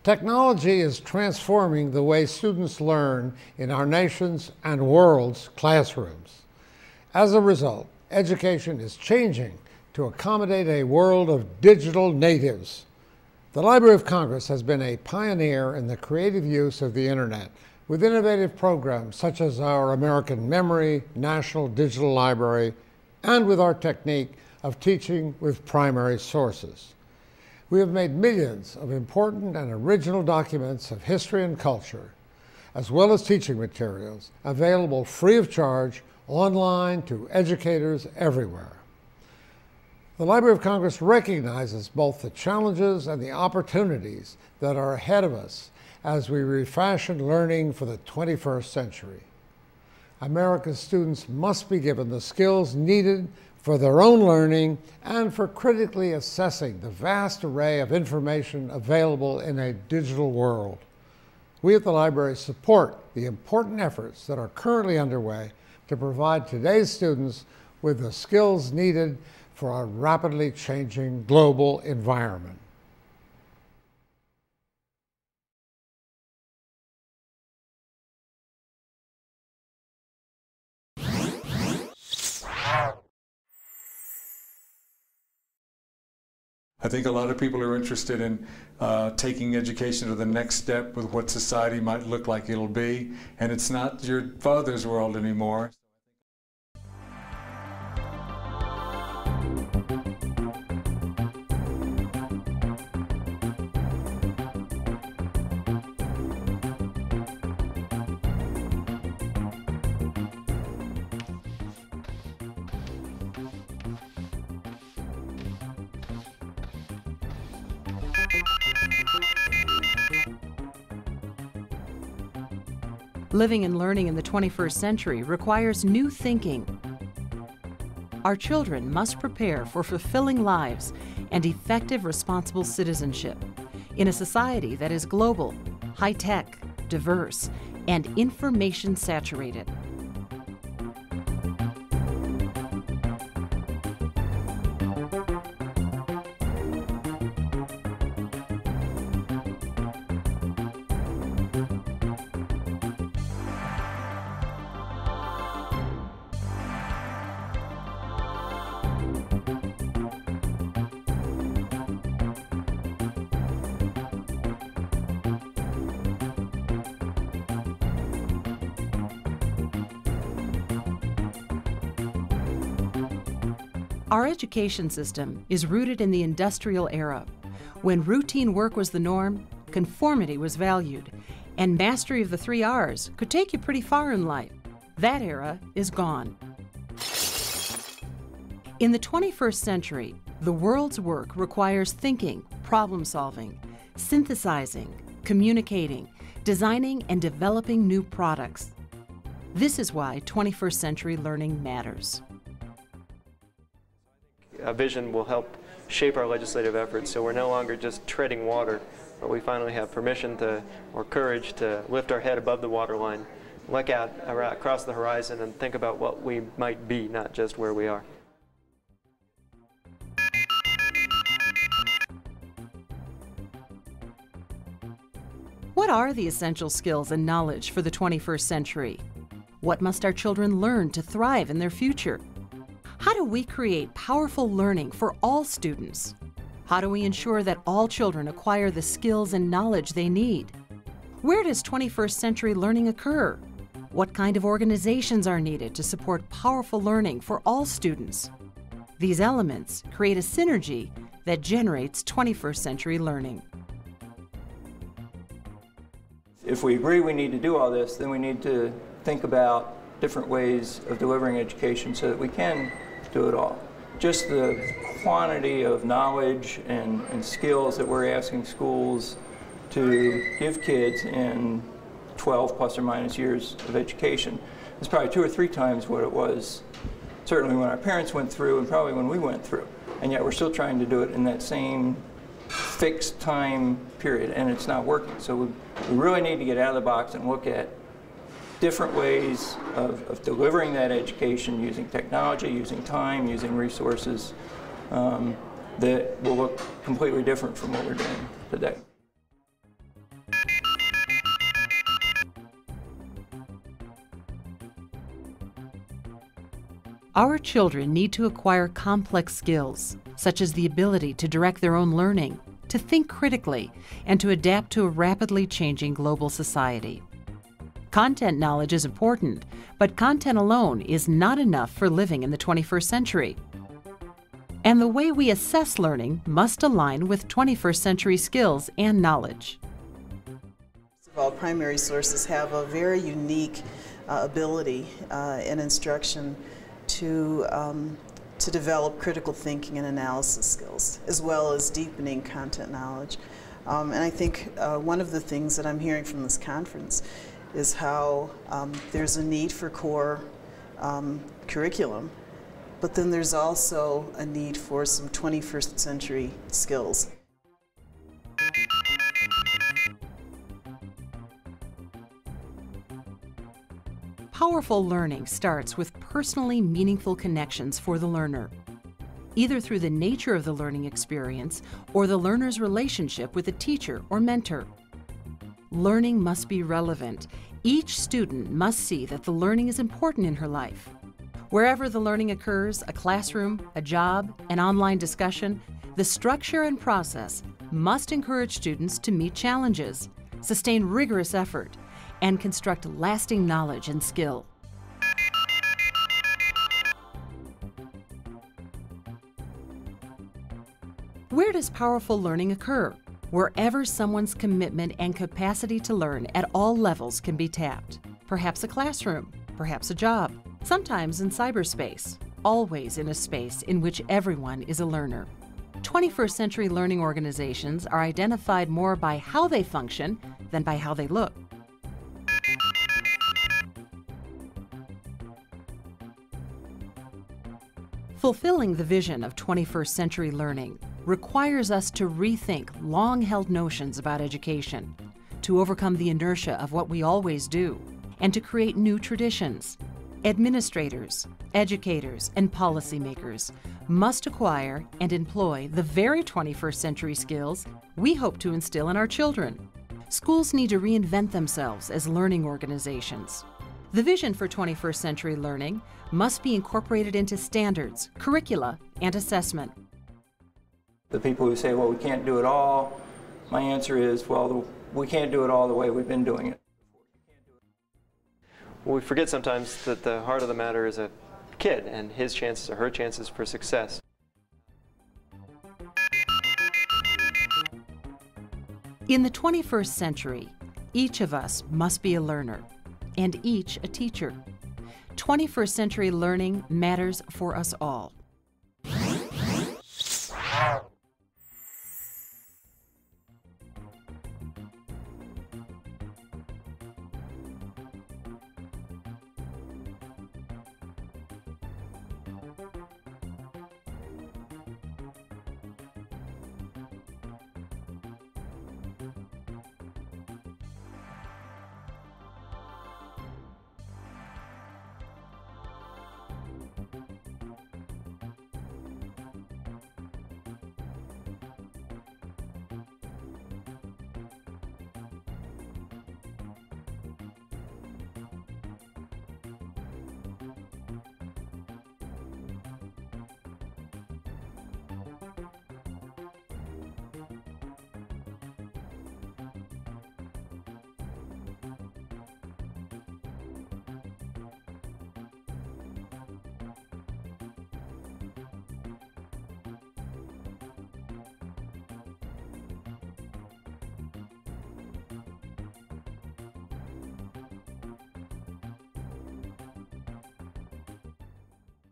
Technology is transforming the way students learn in our nation's and world's classrooms. As a result, education is changing to accommodate a world of digital natives. The Library of Congress has been a pioneer in the creative use of the Internet with innovative programs such as our American Memory National Digital Library and with our technique of teaching with primary sources. We have made millions of important and original documents of history and culture, as well as teaching materials, available free of charge online to educators everywhere. The Library of Congress recognizes both the challenges and the opportunities that are ahead of us as we refashion learning for the 21st century. America's students must be given the skills needed for their own learning and for critically assessing the vast array of information available in a digital world. We at the library support the important efforts that are currently underway to provide today's students with the skills needed for a rapidly changing global environment. I think a lot of people are interested in taking education to the next step with what society might look like it'll be, and it's not your father's world anymore. Living and learning in the 21st century requires new thinking. Our children must prepare for fulfilling lives and effective, responsible citizenship in a society that is global, high-tech, diverse, and information-saturated. Our education system is rooted in the industrial era, when routine work was the norm, conformity was valued, and mastery of the 3 R's could take you pretty far in life. That era is gone. In the 21st century, the world's work requires thinking, problem-solving, synthesizing, communicating, designing, and developing new products. This is why 21st century learning matters. A vision will help shape our legislative efforts, so we're no longer just treading water, but we finally have permission to, or courage to, lift our head above the waterline, look out across the horizon and think about what we might be, not just where we are. What are the essential skills and knowledge for the 21st century? What must our children learn to thrive in their future? How do we create powerful learning for all students? How do we ensure that all children acquire the skills and knowledge they need? Where does 21st century learning occur? What kind of organizations are needed to support powerful learning for all students? These elements create a synergy that generates 21st century learning. If we agree we need to do all this, then we need to think about different ways of delivering education so that we can do it all. Just the quantity of knowledge and skills that we're asking schools to give kids in 12 plus or minus years of education is probably 2 or 3 times what it was certainly when our parents went through and probably when we went through. And yet we're still trying to do it in that same fixed time period, and it's not working. So we really need to get out of the box and look at different ways of delivering that education using technology, using time, using resources that will look completely different from what we're doing today. Our children need to acquire complex skills, such as the ability to direct their own learning, to think critically, and to adapt to a rapidly changing global society. Content knowledge is important, but content alone is not enough for living in the 21st century. And the way we assess learning must align with 21st century skills and knowledge. First of all, primary sources have a very unique ability in instruction to develop critical thinking and analysis skills, as well as deepening content knowledge. And I think one of the things that I'm hearing from this conference is how there's a need for core curriculum, but then there's also a need for some 21st century skills. Powerful learning starts with personally meaningful connections for the learner, either through the nature of the learning experience or the learner's relationship with a teacher or mentor. Learning must be relevant. Each student must see that the learning is important in her life. Wherever the learning occurs, a classroom, a job, an online discussion, the structure and process must encourage students to meet challenges, sustain rigorous effort, and construct lasting knowledge and skill. Where does powerful learning occur? Wherever someone's commitment and capacity to learn at all levels can be tapped. Perhaps a classroom, perhaps a job, sometimes in cyberspace, always in a space in which everyone is a learner. 21st century learning organizations are identified more by how they function than by how they look. Fulfilling the vision of 21st century learning requires us to rethink long-held notions about education, to overcome the inertia of what we always do, and to create new traditions. Administrators, educators, and policymakers must acquire and employ the very 21st century skills we hope to instill in our children. Schools need to reinvent themselves as learning organizations. The vision for 21st century learning must be incorporated into standards, curricula, and assessment. The people who say, well, we can't do it all, my answer is, well, we can't do it all the way we've been doing it. Well, we forget sometimes that the heart of the matter is a kid and his chances or her chances for success. In the 21st century, each of us must be a learner, and each a teacher. 21st century learning matters for us all.